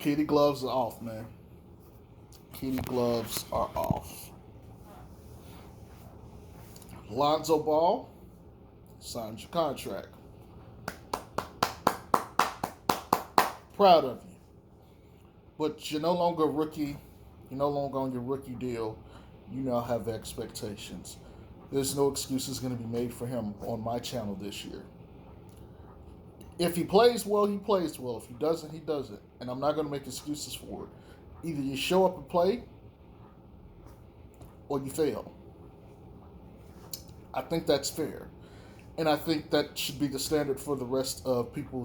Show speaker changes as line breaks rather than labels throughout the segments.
Kitty gloves are off, man. Kitty gloves are off. Lonzo Ball signs your contract. Proud of you. But you're no longer a rookie. You're no longer on your rookie deal. You now have expectations. There's no excuses going to be made for him on my channel this year. If he plays well, he plays well. If he doesn't, he doesn't. And I'm not going to make excuses for it. Either you show up and play or you fail. I think that's fair. And I think that should be the standard for the rest of people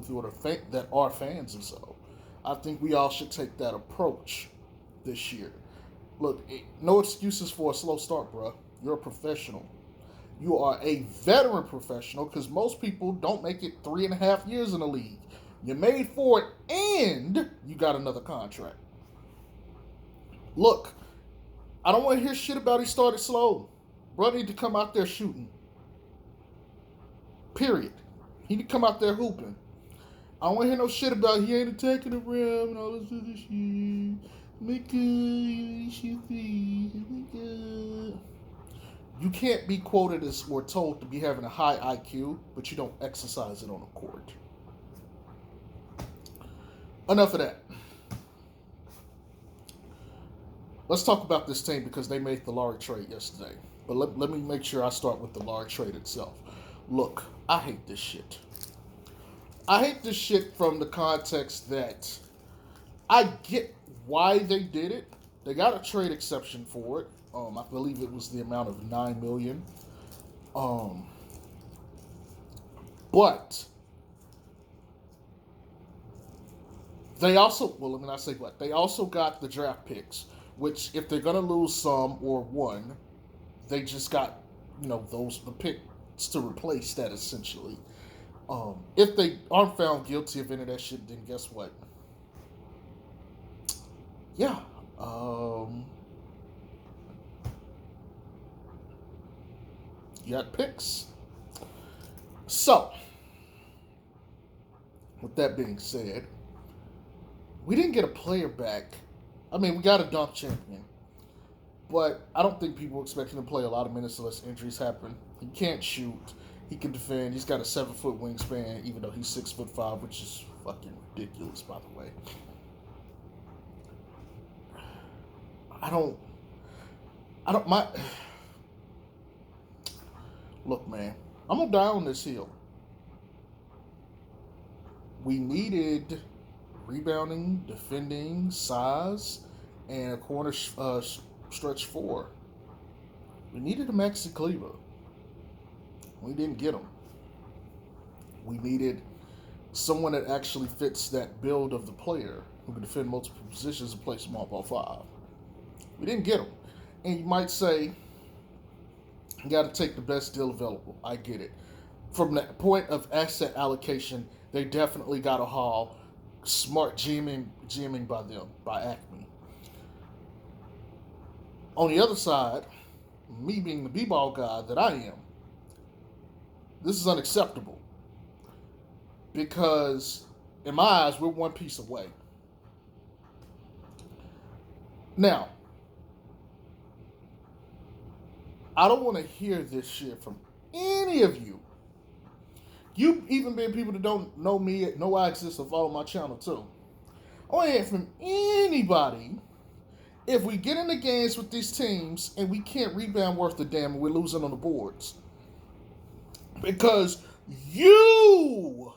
that are fans and so. I think we all should take that approach this year. Look, no excuses for a slow start, bro. You're a professional. You are a veteran professional because most people don't make it 3.5 years in the league. You made for it and you got another contract. Look, I don't want to hear shit about he started slow. Bro need to come out there shooting. Period. He need to come out there hooping. I don't want to hear no shit about he ain't attacking the rim and all this other shit. You can't be quoted as or told to be having a high IQ, but you don't exercise it on the court. Enough of that. Let's talk about this team because they made the Lauri trade yesterday. But let me make sure I start with the Lauri trade itself. Look, I hate this shit. I hate this shit from the context that I get why they did it. They got a trade exception for it. I believe it was the amount of $9 million. But they also, well, let me not say what. They also got the draft picks, which if they're gonna lose some or one, they just got the picks to replace that essentially. If they aren't found guilty of any of that shit, then guess what? Yeah. You got picks. So, with that being said, we didn't get a player back. I mean, we got a dunk champion. But I don't think people expect him to play a lot of minutes unless injuries happen. He can't shoot. He can defend. He's got a 7-foot wingspan, even though he's 6'5", which is fucking ridiculous, by the way. Look, man, I'm gonna die on this hill. We needed rebounding, defending, size, and a corner stretch 4. We needed a Maxi Kleber. We didn't get him. We needed someone that actually fits that build of the player who can defend multiple positions and play small ball 5. We didn't get him. And you might say, you got to take the best deal available. I get it. From the point of asset allocation, they definitely got a haul. Smart GMing by them, by Acme. On the other side, me being the b-ball guy that I am, this is unacceptable. Because, in my eyes, we're one piece away. Now, I don't want to hear this shit from any of you. You even been people that don't know me, know I exist, or follow my channel too. I want to hear from anybody if we get in the games with these teams and we can't rebound worth a damn and we're losing on the boards. Because you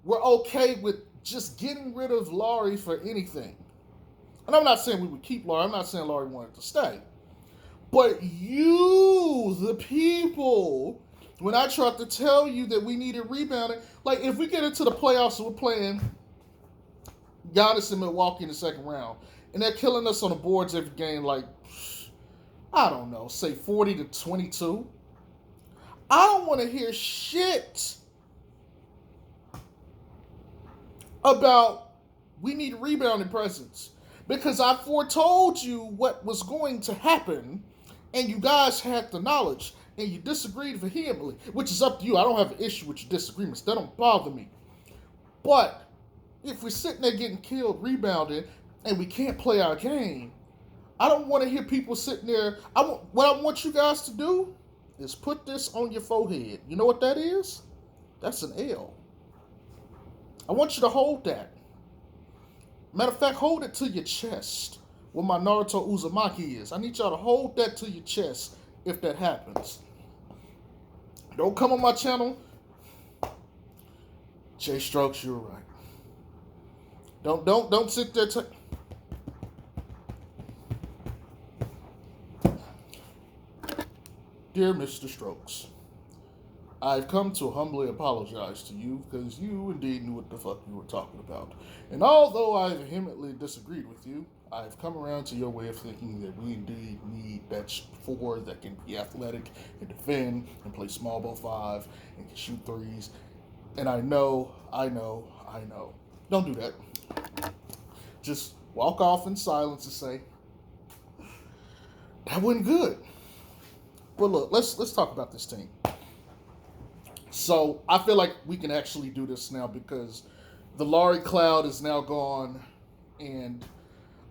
were okay with just getting rid of Lauri for anything. And I'm not saying we would keep Lauri. I'm not saying Lauri wanted to stay. But you, the people, when I tried to tell you that we needed rebounding, like if we get into the playoffs and we're playing Giannis in Milwaukee in the second round, and they're killing us on the boards every game, like, I don't know, say 40-22, I don't want to hear shit about we need rebounding presence. Because I foretold you what was going to happen, and you guys had the knowledge, and you disagreed vehemently, which is up to you. I don't have an issue with your disagreements. That don't bother me. But, if we're sitting there getting killed, rebounding, and we can't play our game, I don't want to hear people sitting there. What I want you guys to do is put this on your forehead. You know what that is? That's an L. I want you to hold that. Matter of fact, hold it to your chest where my Naruto Uzumaki is. I need y'all to hold that to your chest if that happens. Don't come on my channel. Jay Strokes, you're right. Don't sit there. Dear Mr. Strokes, I've come to humbly apologize to you because you indeed knew what the fuck you were talking about. And although I vehemently disagreed with you, I've come around to your way of thinking that we indeed need that four that can be athletic and defend and play small ball five and can shoot threes. And I know. Don't do that. Just walk off in silence and say, that wasn't good. But look, let's talk about this team. So I feel like we can actually do this now because the Laurie cloud is now gone, and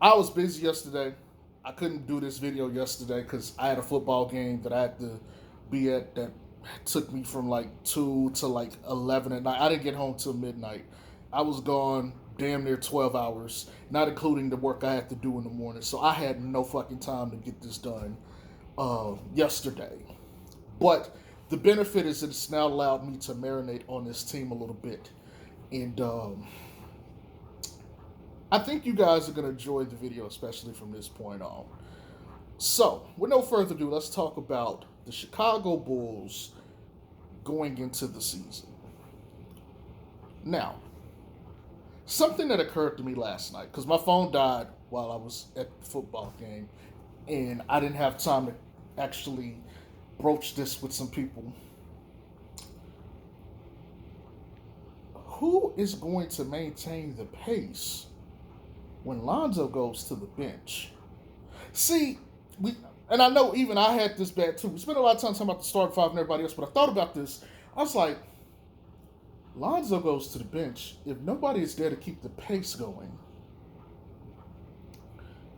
I was busy yesterday. I couldn't do this video yesterday because I had a football game that I had to be at that took me from like 2 to like 11 at night. I didn't get home till midnight. I was gone damn near 12 hours, not including the work I had to do in the morning. So I had no fucking time to get this done yesterday. But the benefit is that it's now allowed me to marinate on this team a little bit. And I think you guys are going to enjoy the video, especially from this point on. So, with no further ado, let's talk about the Chicago Bulls going into the season. Now, something that occurred to me last night, because my phone died while I was at the football game, and I didn't have time to actually broach this with some people. Who is going to maintain the pace when Lonzo goes to the bench? See, and I know even I had this bad too. We spent a lot of time talking about the starting five and everybody else, but I thought about this. I was like, Lonzo goes to the bench. If nobody is there to keep the pace going,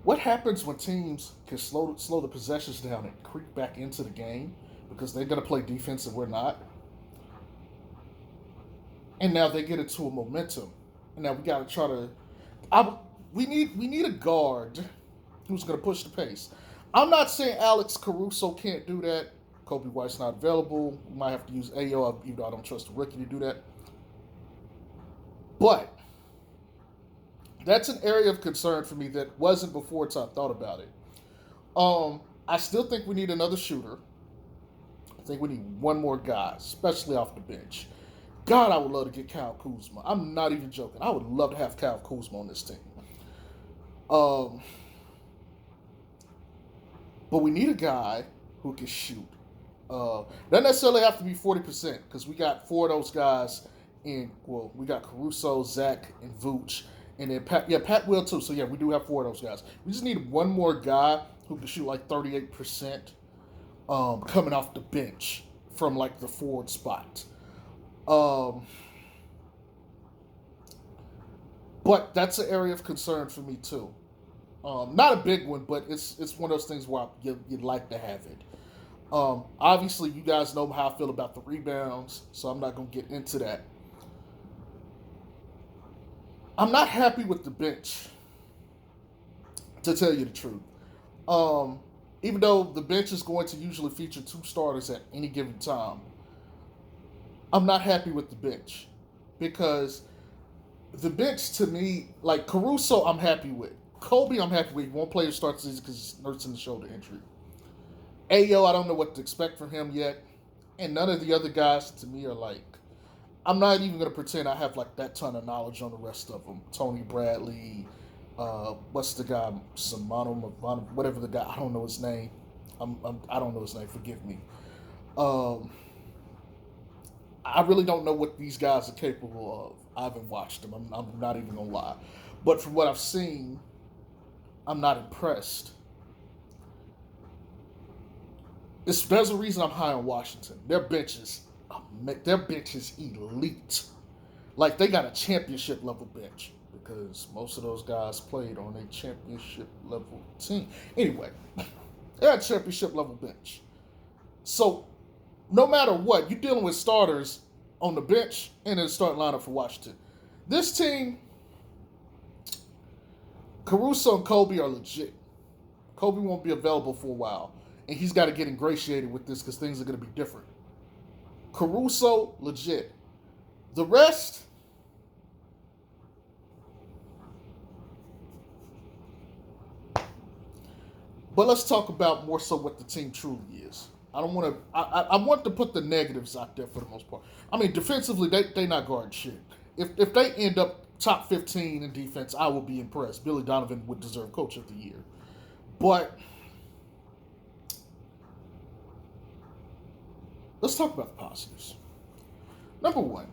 what happens when teams can slow the possessions down and creep back into the game because they're going to play defense and we're not? And now they get into a momentum, and now we got to try to. We need a guard who's going to push the pace. I'm not saying Alex Caruso can't do that. Kobe White's not available. We might have to use Ayo, even though I don't trust the rookie to do that. But that's an area of concern for me that wasn't before until I thought about it. I still think we need another shooter. I think we need one more guy, especially off the bench. God, I would love to get Kyle Kuzma. I'm not even joking. I would love to have Kyle Kuzma on this team. But we need a guy who can shoot. Doesn't necessarily have to be 40% because we got four of those guys we got Caruso, Zach, and Vooch. And then Pat will too. So yeah, we do have four of those guys. We just need one more guy who can shoot like 38% coming off the bench from like the forward spot. But that's an area of concern for me too. Not a big one, but it's one of those things where you'd like to have it. Obviously, you guys know how I feel about the rebounds, so I'm not going to get into that. I'm not happy with the bench, to tell you the truth. Even though the bench is going to usually feature two starters at any given time, I'm not happy with the bench because the bench to me, like Caruso, I'm happy with. Kobe, I'm happy with. He won't play to start the season because he's nursing the shoulder injury. Ayo, I don't know what to expect from him yet. And none of the other guys to me are like, I'm not even going to pretend I have like that ton of knowledge on the rest of them. Tony Bradley, what's the guy? Samano, whatever the guy, I don't know his name. I don't know his name, forgive me. I really don't know what these guys are capable of. I haven't watched them. I'm not even going to lie. But from what I've seen, I'm not impressed. There's a reason I'm high on Washington. Their bench is elite. Like they got a championship level bench because most of those guys played on a championship level team. Anyway, they got a championship level bench. So no matter what, you're dealing with starters on the bench and in the starting lineup for Washington. This team, Caruso and Kobe are legit. Kobe won't be available for a while, and he's got to get ingratiated with this because things are going to be different. Caruso, legit. The rest, but let's talk about more so what the team truly is. I don't want to. I want to put the negatives out there for the most part. I mean, defensively, they not guarding shit. If they end up top 15 in defense, I will be impressed. Billy Donovan would deserve Coach of the Year. But let's talk about the positives. Number one,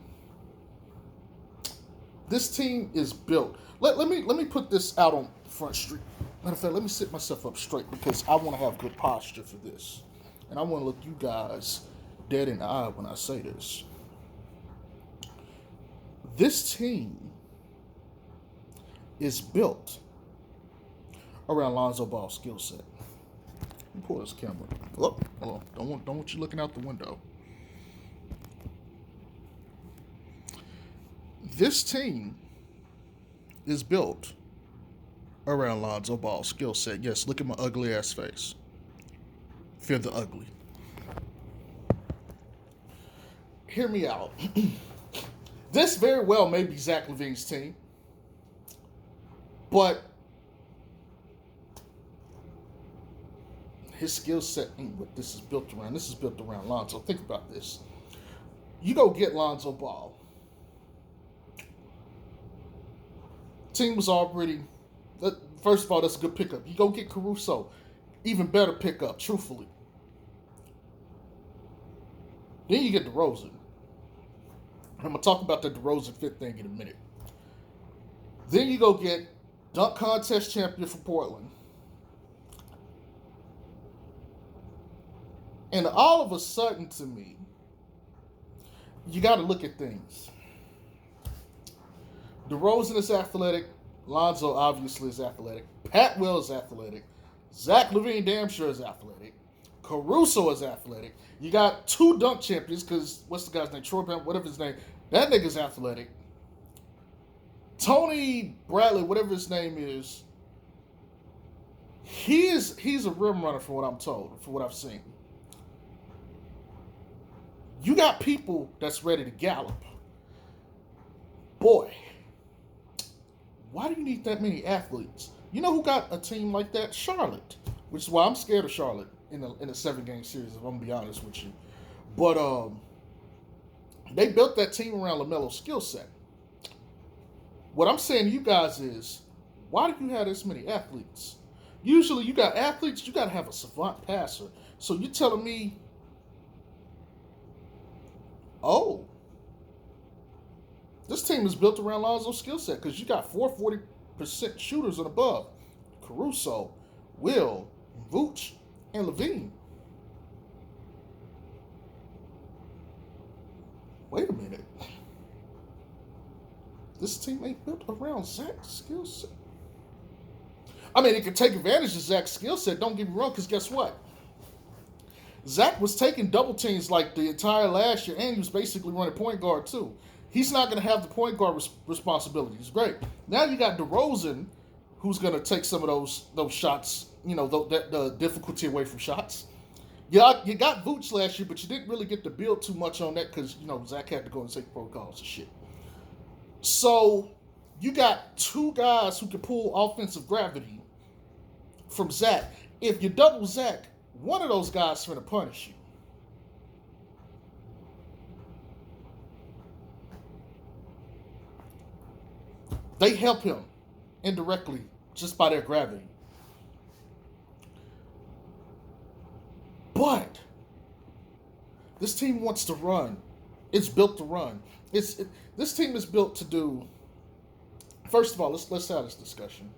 this team is built. Let me put this out on Front Street. Matter of fact, let me sit myself up straight because I want to have good posture for this. And I want to look you guys dead in the eye when I say this. This team is built around Lonzo Ball's skill set. Let me pull this camera. Look, hold on. Don't want you looking out the window. This team is built around Lonzo Ball's skill set. Yes, look at my ugly ass face. Fear the ugly. Hear me out. This very well may be Zach LaVine's team, but his skill set ain't what this is built around. This is built around Lonzo. Think about this. You go get Lonzo Ball. Team was already, first of all, that's a good pickup. You go get Caruso. Even better pickup, truthfully. Then you get DeRozan. I'm going to talk about the DeRozan fit thing in a minute. Then you go get dunk contest champion for Portland. And all of a sudden, to me, you got to look at things. DeRozan is athletic. Lonzo obviously is athletic. Pat Will is athletic. Zach LaVine damn sure is athletic. Caruso is athletic. You got 2 dunk champions because what's the guy's name? Troy Brown, whatever his name. That nigga's athletic. Tony Bradley, whatever his name is, he's a rim runner from what I'm told, from what I've seen. You got people that's ready to gallop. Boy, why do you need that many athletes? You know who got a team like that? Charlotte, which is why I'm scared of Charlotte in a 7-game series, if I'm going to be honest with you. But they built that team around LaMelo's skill set. What I'm saying to you guys is, why do you have this many athletes? Usually you got athletes, you got to have a savant passer. So you're telling me, oh, this team is built around Lonzo's skill set because you got 40% shooters and above. Caruso, Will, Vooch, and LaVine. Wait a minute. This team ain't built around Zach's skill set. I mean, it can take advantage of Zach's skill set, don't get me wrong, because guess what? Zach was taking double teams like the entire last year, and he was basically running point guard too. He's not going to have the point guard responsibilities. Great. Now you got DeRozan, who's going to take some of those shots, the difficulty away from shots. You got Vooch last year, but you didn't really get to build too much on that because, Zach had to go and take protocols and shit. So you got 2 guys who can pull offensive gravity from Zach. If you double Zach, one of those guys is going to punish you. They help him indirectly just by their gravity. But this team wants to run. It's built to run. This team is built to do. First of all, let's have this discussion.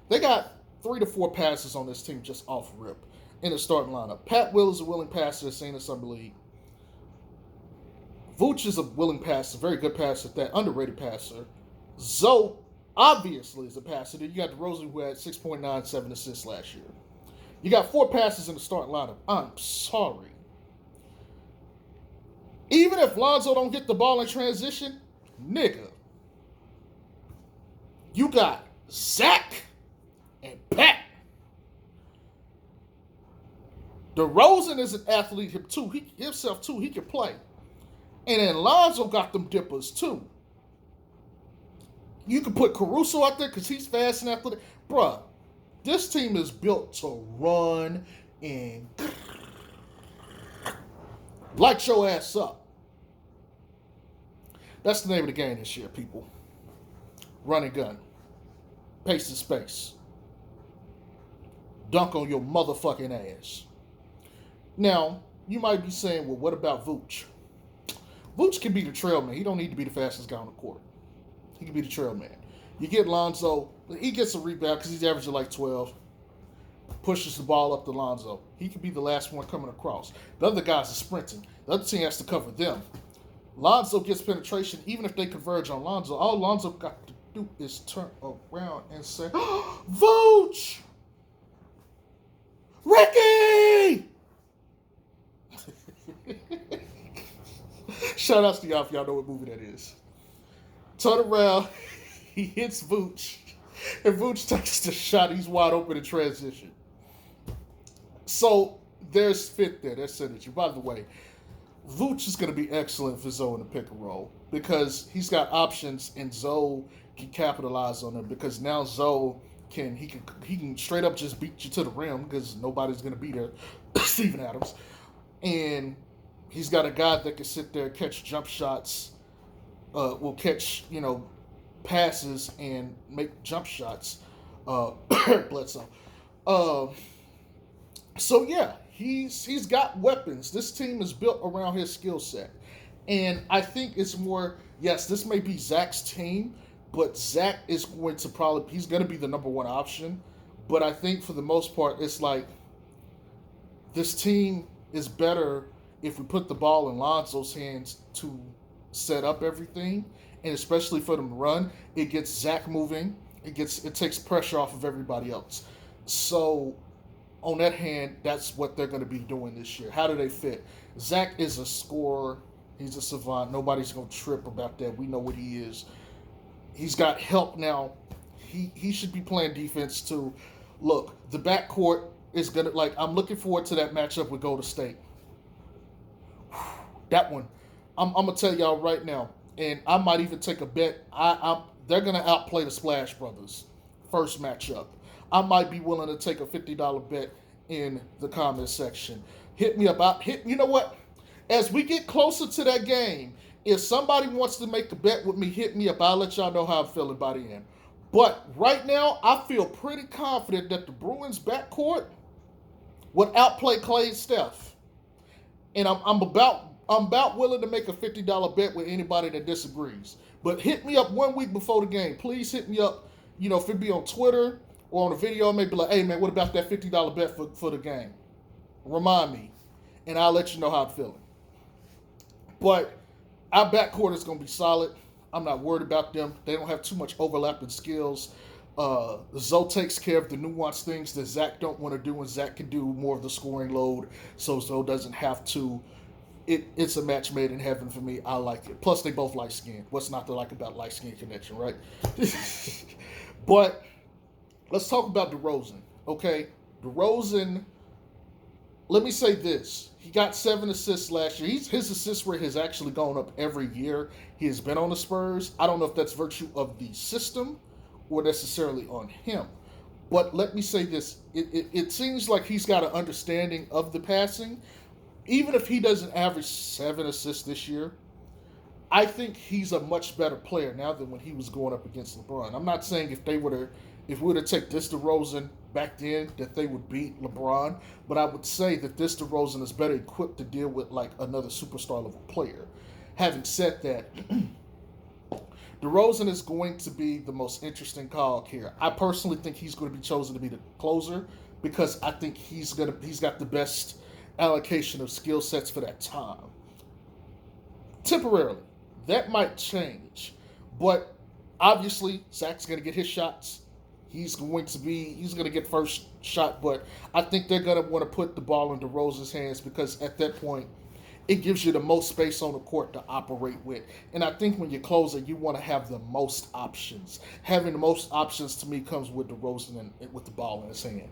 They got 3 to 4 passes on this team just off rip in the starting lineup. Pat Will is a willing passer, seen in summer league. Vooch is a willing passer, very good passer at that, underrated passer. Zoe obviously is a passer. Then you got DeRozan who had 6.97 assists last year. You got 4 passes in the starting lineup. I'm sorry. Even if Lonzo don't get the ball in transition, nigga, you got Zach and Pat. DeRozan is an athlete himself too. He can play. And then Lonzo got them dippers too. You can put Caruso out there because he's fast and athletic. Bruh, this team is built to run and light your ass up. That's the name of the game this year, people. Run and gun. Pace and space. Dunk on your motherfucking ass. Now, you might be saying, well, what about Vooch? Vooch can be the trail man. He don't need to be the fastest guy on the court. He can be the trail man. You get Lonzo. He gets a rebound because he's averaging like 12. Pushes the ball up to Lonzo. He can be the last one coming across. The other guys are sprinting. The other team has to cover them. Lonzo gets penetration. Even if they converge on Lonzo, all Lonzo got to do is turn around and say, Vooch! Ricky! Shout outs to y'all if y'all know what movie that is. Turn around, he hits Vooch, and Vooch takes the shot. He's wide open in transition. So there's fit there. There's synergy. By the way, Vooch is going to be excellent for Zoe in the pick and roll because he's got options and Zoe can capitalize on them because now Zoe he can straight up just beat you to the rim because nobody's going to be there. Steven Adams. And he's got a guy that can sit there, catch jump shots, will catch, passes and make jump shots. Bledsoe. So yeah, he's got weapons. This team is built around his skill set. And I think it's more, yes, this may be Zach's team, but Zach is going to he's going to be the number one option. But I think for the most part, it's like this team is better if we put the ball in Lonzo's hands to set up everything, and especially for them to run, it gets Zach moving. It takes pressure off of everybody else. So on that hand, that's what they're going to be doing this year. How do they fit? Zach is a scorer. He's a savant. Nobody's going to trip about that. We know what he is. He's got help now. He should be playing defense too. Look, the backcourt is going to, I'm looking forward to that matchup with Golden State. That one, I'm gonna tell y'all right now, and I might even take a bet. They're gonna outplay the Splash Brothers first matchup. I might be willing to take a $50 bet in the comment section. Hit me up. You know what? As we get closer to that game, if somebody wants to make a bet with me, hit me up. I'll let y'all know how I'm feeling by the end. But right now, I feel pretty confident that the Bruins backcourt would outplay Klay and Steph, and I'm about willing to make a $50 bet with anybody that disagrees. But hit me up 1 week before the game. Please hit me up. If it be on Twitter or on a video, maybe like, hey, man, what about that $50 bet for the game? Remind me, and I'll let you know how I'm feeling. But our backcourt is going to be solid. I'm not worried about them. They don't have too much overlapping skills. Zoe takes care of the nuanced things that Zach don't want to do, and Zach can do more of the scoring load, so Zoe doesn't have to. It's a match made in heaven for me. I like it. Plus, they both light skin. What's not to like about light skin connection, right? But let's talk about DeRozan, okay? DeRozan, let me say this. He got 7 assists last year. His assist rate has actually gone up every year he has been on the Spurs. I don't know if that's virtue of the system or necessarily on him. But let me say this. It seems like he's got an understanding of the passing. Even if he doesn't average 7 assists this year, I think he's a much better player now than when he was going up against LeBron. I'm not saying if we were to take this DeRozan back then that they would beat LeBron, but I would say that this DeRozan is better equipped to deal with like another superstar level player. Having said that, DeRozan is going to be the most interesting call here. I personally think he's going to be chosen to be the closer because I think he's got the best allocation of skill sets for that time. temporarily. That might change, but obviously Zach's going to get his shots. He's going to get first shot, but I think they're going to want to put the ball in DeRozan's hands because at that point, it gives you the most space on the court to operate with. And I think when you're closer, you want to have the most options. Having the most options to me comes with DeRozan and with the ball in his hand.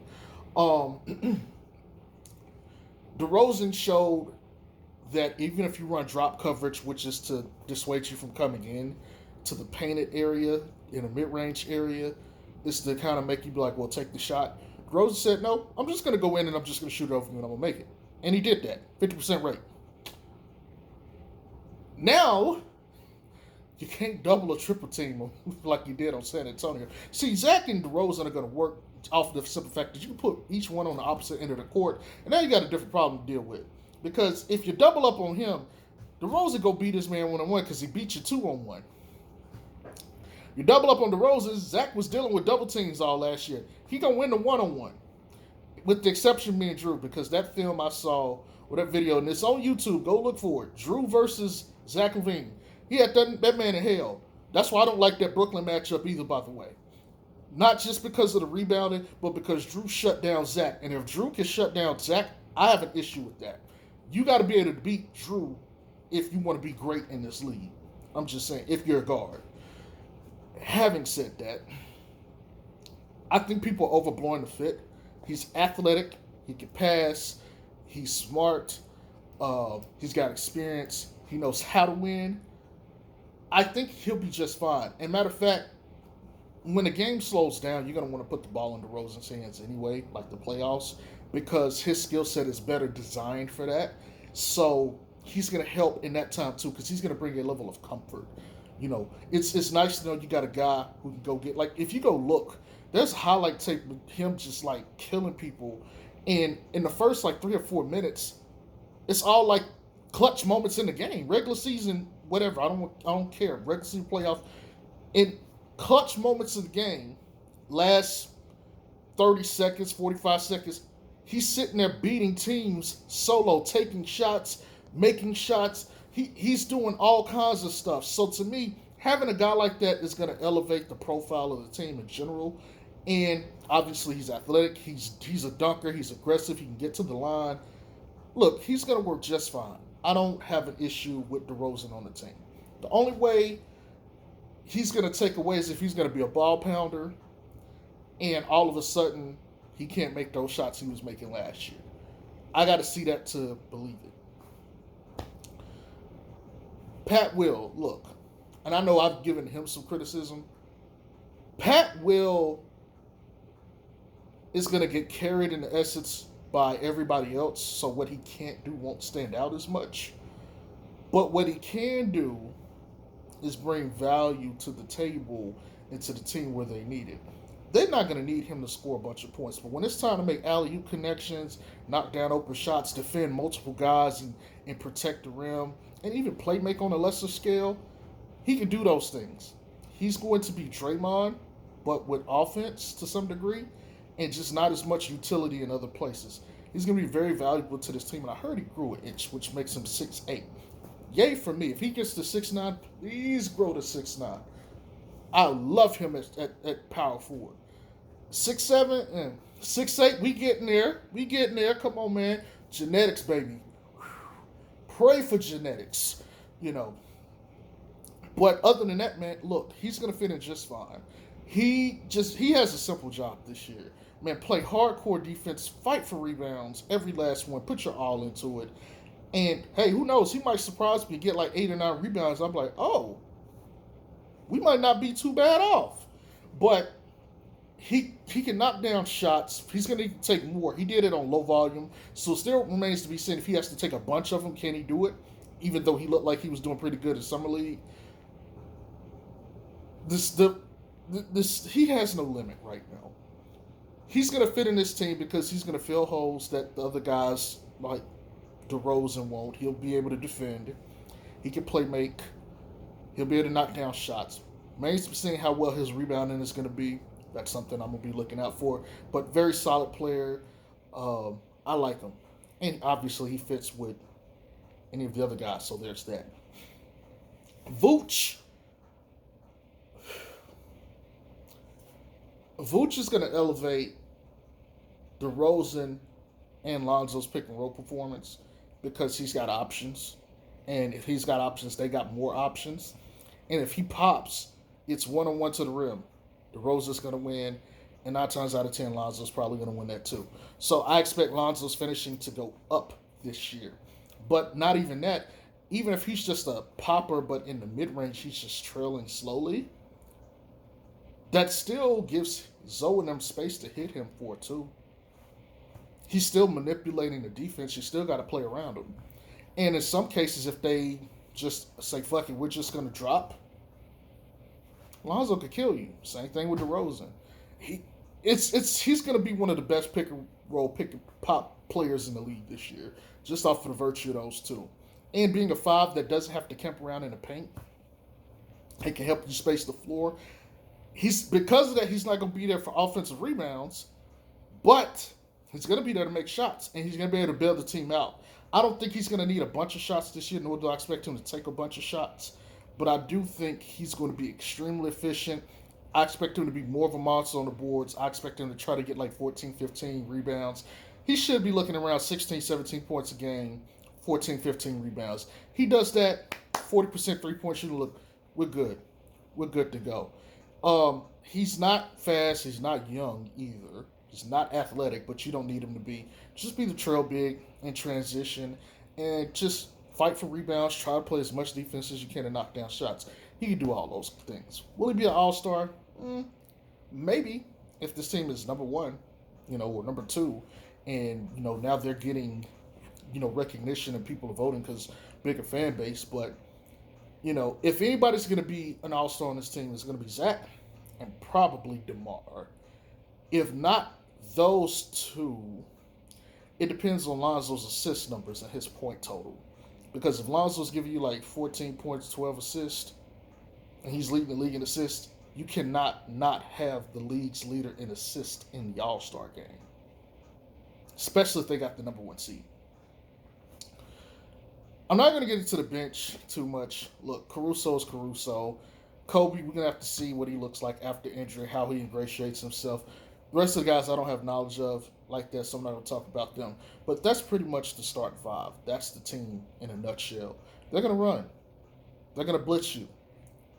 DeRozan showed that even if you run drop coverage, which is to dissuade you from coming in to the painted area, in a mid-range area, is to kind of make you be like, well, take the shot. DeRozan said, no, I'm just going to go in and I'm just going to shoot it over you and I'm going to make it. And he did that, 50% rate. Now, you can't double or triple team him like you did on San Antonio. See, Zach and DeRozan are going to work off the simple fact that you can put each one on the opposite end of the court, and now you got a different problem to deal with. Because if you double up on him, DeRozan go beat his man one-on-one because he beat you 2-on-1. You double up on DeRozan, Zach was dealing with double teams all last year. He going to win the one-on-one, with the exception of me and Drew, because that film I saw, or that video, and it's on YouTube, go look for it. Drew versus Zach LaVine. He had that man in hell. That's why I don't like that Brooklyn matchup either, by the way. Not just because of the rebounding, but because Drew shut down Zach. And if Drew can shut down Zach, I have an issue with that. You got to be able to beat Drew if you want to be great in this league. I'm just saying, if you're a guard. Having said that, I think people are overblowing the fit. He's athletic. He can pass. He's smart. He's got experience. He knows how to win. I think he'll be just fine. And matter of fact, when the game slows down, you're going to want to put the ball in DeRozan's hands anyway, like the playoffs, because his skill set is better designed for that. So he's going to help in that time too, because he's going to bring a level of comfort. You know, it's nice to know you got a guy who can go get, like, if you go look, there's a highlight tape of him just like killing people. And in the first like 3 or 4 minutes, it's all like clutch moments in the game. Regular season, whatever, I don't care. Regular season playoff. In clutch moments of the game, last 30 seconds, 45 seconds, he's sitting there beating teams solo, taking shots, making shots. He's doing all kinds of stuff. So to me, having a guy like that is going to elevate the profile of the team in general. And obviously he's athletic. He's a dunker. He's aggressive. He can get to the line. Look, he's going to work just fine. I don't have an issue with DeRozan on the team. The only way he's going to take away is if he's going to be a ball pounder and all of a sudden he can't make those shots he was making last year. I got to see that to believe it. Pat Will, look, and I know I've given him some criticism. Pat Will is going to get carried in the essence by everybody else, so what he can't do won't stand out as much. But what he can do is bring value to the table and to the team where they need it. They're not going to need him to score a bunch of points, but when it's time to make alley-oop connections, knock down open shots, defend multiple guys, and protect the rim, and even play make on a lesser scale, he can do those things. He's going to be Draymond, but with offense to some degree, and just not as much utility in other places. He's going to be very valuable to this team, and I heard he grew an inch, which makes him 6'8". Yay for me. If he gets to 6'9", please grow to 6'9". I love him at power forward. 6'7", and 6'8", we getting there. We getting there. Come on, man. Genetics, baby. Pray for genetics, you know. But other than that, man, look, he's going to fit in just fine. He has a simple job this year. Man, play hardcore defense, fight for rebounds, every last one, put your all into it. And, hey, who knows? He might surprise me and get like 8 or 9 rebounds. I'm like, oh, we might not be too bad off. But he can knock down shots. He's going to take more. He did it on low volume. So it still remains to be seen if he has to take a bunch of them, can he do it? Even though he looked like he was doing pretty good in Summer League. He has no limit right now. He's going to fit in this team because he's going to fill holes that the other guys like DeRozan won't. He'll be able to defend. He can play make. He'll be able to knock down shots. Remains to be seen how well his rebounding is going to be. That's something I'm going to be looking out for. But very solid player. I like him. And obviously he fits with any of the other guys, so there's that. Vooch. Vooch is going to elevate DeRozan and Lonzo's pick and roll performance because he's got options. And if he's got options, they got more options. And if he pops, it's 1-on-1 to the rim. DeRozan's going to win. And 9 times out of 10, Lonzo's probably going to win that too. So I expect Lonzo's finishing to go up this year. But not even that. Even if he's just a popper, but in the mid-range, he's just trailing slowly, that still gives Zoe and them space to hit him for too. He's still manipulating the defense. You still got to play around him. And in some cases, if they just say, fuck it, we're just going to drop, Lonzo could kill you. Same thing with DeRozan. He's going to be one of the best pick and roll, pick and pop players in the league this year, just off of the virtue of those two. And being a 5 that doesn't have to camp around in the paint, he can help you space the floor. Because of that, he's not going to be there for offensive rebounds, but he's going to be there to make shots, and he's going to be able to bail the team out. I don't think he's going to need a bunch of shots this year, nor do I expect him to take a bunch of shots. But I do think he's going to be extremely efficient. I expect him to be more of a monster on the boards. I expect him to try to get like 14, 15 rebounds. He should be looking around 16, 17 points a game, 14, 15 rebounds. He does that, 40% three-point shooting. Look, we're good. We're good to go. He's not fast. He's not young either. He's not athletic, but you don't need him to be. Just be the trail big in transition and just fight for rebounds. Try to play as much defense as you can and knock down shots. He can do all those things. Will he be an all-star? Maybe if this team is number 1, or number 2, and now they're getting recognition and people are voting because bigger fan base. But if anybody's going to be an all-star on this team, it's going to be Zach and probably DeMar. If not those two, it depends on Lonzo's assist numbers and his point total. Because if Lonzo's giving you like 14 points, 12 assists, and he's leading the league in assists, you cannot not have the league's leader in assists in the All-Star game. Especially if they got the number 1 seed. I'm not going to get into the bench too much. Look, Caruso's Caruso. Kobe, we're going to have to see what he looks like after injury, how he ingratiates himself. The rest of the guys I don't have knowledge of like that, so I'm not going to talk about them. But that's pretty much the starting 5. That's the team in a nutshell. They're going to run. They're going to blitz you.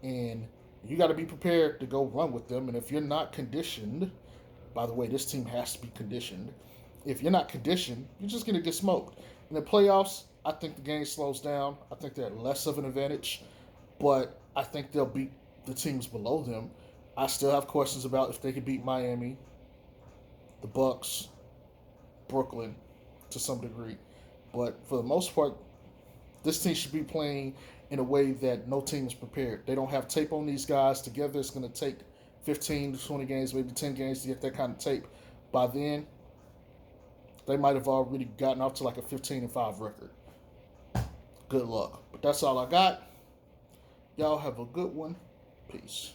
And you got to be prepared to go run with them. And if you're not conditioned, by the way, this team has to be conditioned. If you're not conditioned, you're just going to get smoked. In the playoffs, I think the game slows down. I think they're less of an advantage. But I think they'll beat the teams below them. I still have questions about if they could beat Miami, the Bucks, Brooklyn to some degree. But for the most part, this team should be playing in a way that no team is prepared. They don't have tape on these guys together. It's going to take 15 to 20 games, maybe 10 games to get that kind of tape. By then, they might have already gotten off to like a 15-5 record. Good luck. But that's all I got. Y'all have a good one. Peace.